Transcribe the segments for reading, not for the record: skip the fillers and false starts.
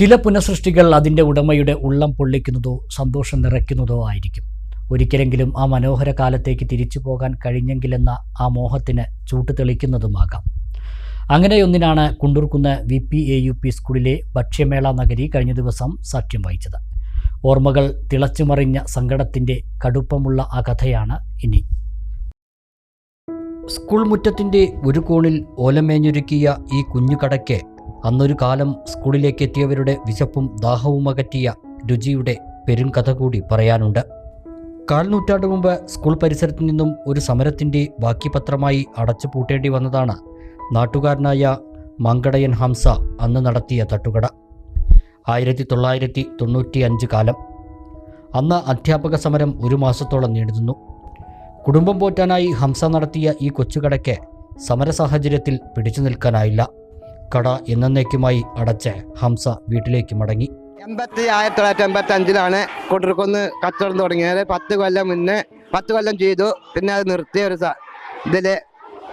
ചില പുനഃസൃഷ്ടികൾ അതിൻ്റെ ഉടമയുടെ ഉള്ളം പൊള്ളിക്കുന്നതോ സന്തോഷം നിറയ്ക്കുന്നതോ ആയിരിക്കും. ഒരിക്കലെങ്കിലും ആ മനോഹര കാലത്തേക്ക് തിരിച്ചു പോകാൻ കഴിഞ്ഞെങ്കിലെന്ന ആ മോഹത്തിന് ചൂട്ട് തെളിക്കുന്നതുമാകാം. അങ്ങനെയൊന്നിനാണ് കുണ്ടൂർക്കുന്ന് VPAUP സ്കൂളിലെ ഭക്ഷ്യമേള നഗരി കഴിഞ്ഞ ദിവസം സാക്ഷ്യം വഹിച്ചത്. ഓർമ്മകൾ തിളച്ചുമറിഞ്ഞ സങ്കടത്തിൻ്റെ കടുപ്പമുള്ള ആ കഥയാണ് ഇനി. സ്കൂൾ മുറ്റത്തിൻ്റെ ഒരു കോണിൽ ഓലമേഞ്ഞൊരുക്കിയ ഈ കുഞ്ഞു കടയ്ക്ക് അന്നൊരു കാലം സ്കൂളിലേക്ക് എത്തിയവരുടെ വിശപ്പും ദാഹവും അകറ്റിയ രുചിയുടെ പെരുംകഥ കൂടി പറയാനുണ്ട്. 1/4 നൂറ്റാണ്ട് മുമ്പ് സ്കൂൾ പരിസരത്തു നിന്നും ഒരു സമരത്തിൻ്റെ ബാക്കി പത്രമായി അടച്ചു പൂട്ടേണ്ടി വന്നതാണ് നാട്ടുകാരനായ മങ്കടയൻ ഹംസ അന്ന് നടത്തിയ തട്ടുകട. 1995 കാലം. അന്ന് അധ്യാപക സമരം 1 മാസത്തോളം നീണ്ടുനിന്നു. കുടുംബം പോറ്റാനായി ഹംസ നടത്തിയ ഈ കൊച്ചുകടയ്ക്ക് സമര സാഹചര്യത്തിൽ പിടിച്ചു നിൽക്കാനായില്ല. കട എന്നേക്കുമായി അടച്ച് ഹംസ വീട്ടിലേക്ക് മടങ്ങി. 1985 കുണ്ടൂർക്കുന്ന് കച്ചവടം തുടങ്ങിയത്. 10 കൊല്ലം മുന്നേ 10 കൊല്ലം ചെയ്തു. പിന്നെ അത് നിർത്തിയ ഒരു ഇതില്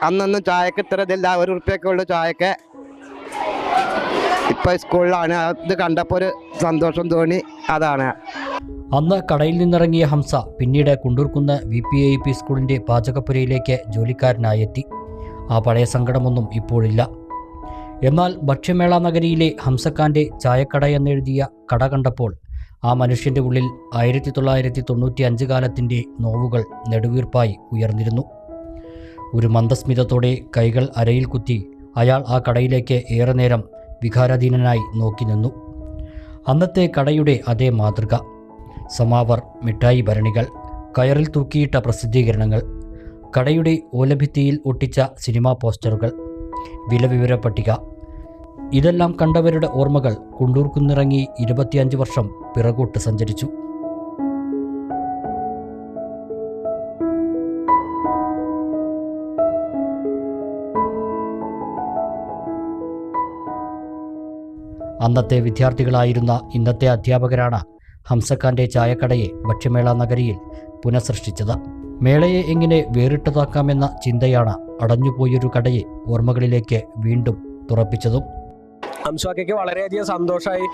അന്നൊന്നും ചായക്ക് ഇത്ര ഇതില്ല, 1 ഉറുപ്പ്യൊക്കെ ഉള്ളു ചായക്ക്. ഇപ്പൊ സ്കൂളിലാണ്. അത് കണ്ടപ്പോൾ ഒരു സന്തോഷം തോന്നി. അതാണ്. അന്ന് കടയിൽ നിന്നിറങ്ങിയ ഹംസ പിന്നീട് കുണ്ടൂർക്കുന്ന് VPAUP സ്കൂളിൻ്റെ പാചകപ്പുരയിലേക്ക് ജോലിക്കാരനായെത്തി. ആ പഴയ സങ്കടമൊന്നും ഇപ്പോഴില്ല. എന്നാൽ ഭക്ഷ്യമേള നഗരിയിലെ ഹംസക്കാൻ്റെ ചായക്കട എന്നെഴുതിയ കട കണ്ടപ്പോൾ ആ മനുഷ്യൻ്റെ ഉള്ളിൽ 1995 കാലത്തിൻ്റെ നോവുകൾ നെടുവീർപ്പായി ഉയർന്നിരുന്നു. ഒരു മന്ദസ്മിതത്തോടെ കൈകൾ അരയിൽ കുത്തി അയാൾ ആ കടയിലേക്ക് ഏറെ നേരം വികാരാധീനനായി നോക്കി നിന്നു. അന്നത്തെ കടയുടെ അതേ മാതൃക: സമാവർ, മിഠായി ഭരണികൾ, കയറിൽ തൂക്കിയിട്ട പ്രസിദ്ധീകരണങ്ങൾ, കടയുടെ ഓലഭിത്തിയിൽ ഒട്ടിച്ച സിനിമാ പോസ്റ്ററുകൾ, വിലവിവര പട്ടിക. ഇതെല്ലാം കണ്ടവരുടെ ഓർമ്മകൾ കുണ്ടൂർക്കുന്നിറങ്ങി 25 വർഷം പിറകോട്ട് സഞ്ചരിച്ചു. അന്നത്തെ വിദ്യാർത്ഥികളായിരുന്ന ഇന്നത്തെ അധ്യാപകരാണ് ഹംസക്കാൻ്റെ ചായക്കടയെ ഭക്ഷ്യമേള നഗരിയിൽ പുനഃസൃഷ്ടിച്ചത്. മേളയെ എങ്ങനെ വേറിട്ടതാക്കാമെന്ന ചിന്തയാണ് അടഞ്ഞുപോയൊരു കടയെ ഓർമ്മകളിലേക്ക് വീണ്ടും തുറപ്പിച്ചതും. ഹംസയ്ക്ക് വളരെയധികം സന്തോഷമായി.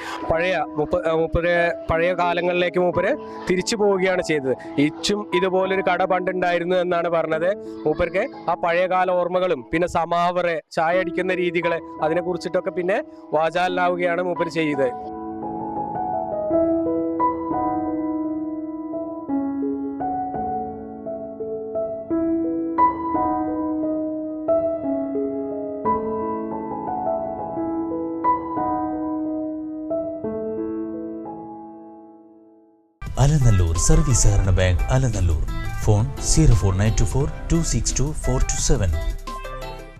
പഴയ കാലങ്ങളിലേക്ക് മൂപ്പര് തിരിച്ചു പോവുകയാണ് ചെയ്തത്. ഇച്ചും ഇതുപോലൊരു കട പണ്ടുണ്ടായിരുന്നു എന്നാണ് പറഞ്ഞത്. മൂപ്പർക്ക് ആ പഴയകാല ഓർമ്മകളും പിന്നെ സമാവറ്, ചായ അടിക്കുന്ന രീതികൾ, അതിനെ കുറിച്ചിട്ടൊക്കെ പിന്നെ വാചാലനാവുകയാണ് മൂപ്പര് ചെയ്തത്. അലനല്ലൂർ സർവീസ് സഹകരണ ബാങ്ക്, അലനല്ലൂർ. ഫോൺ 04924 262 427.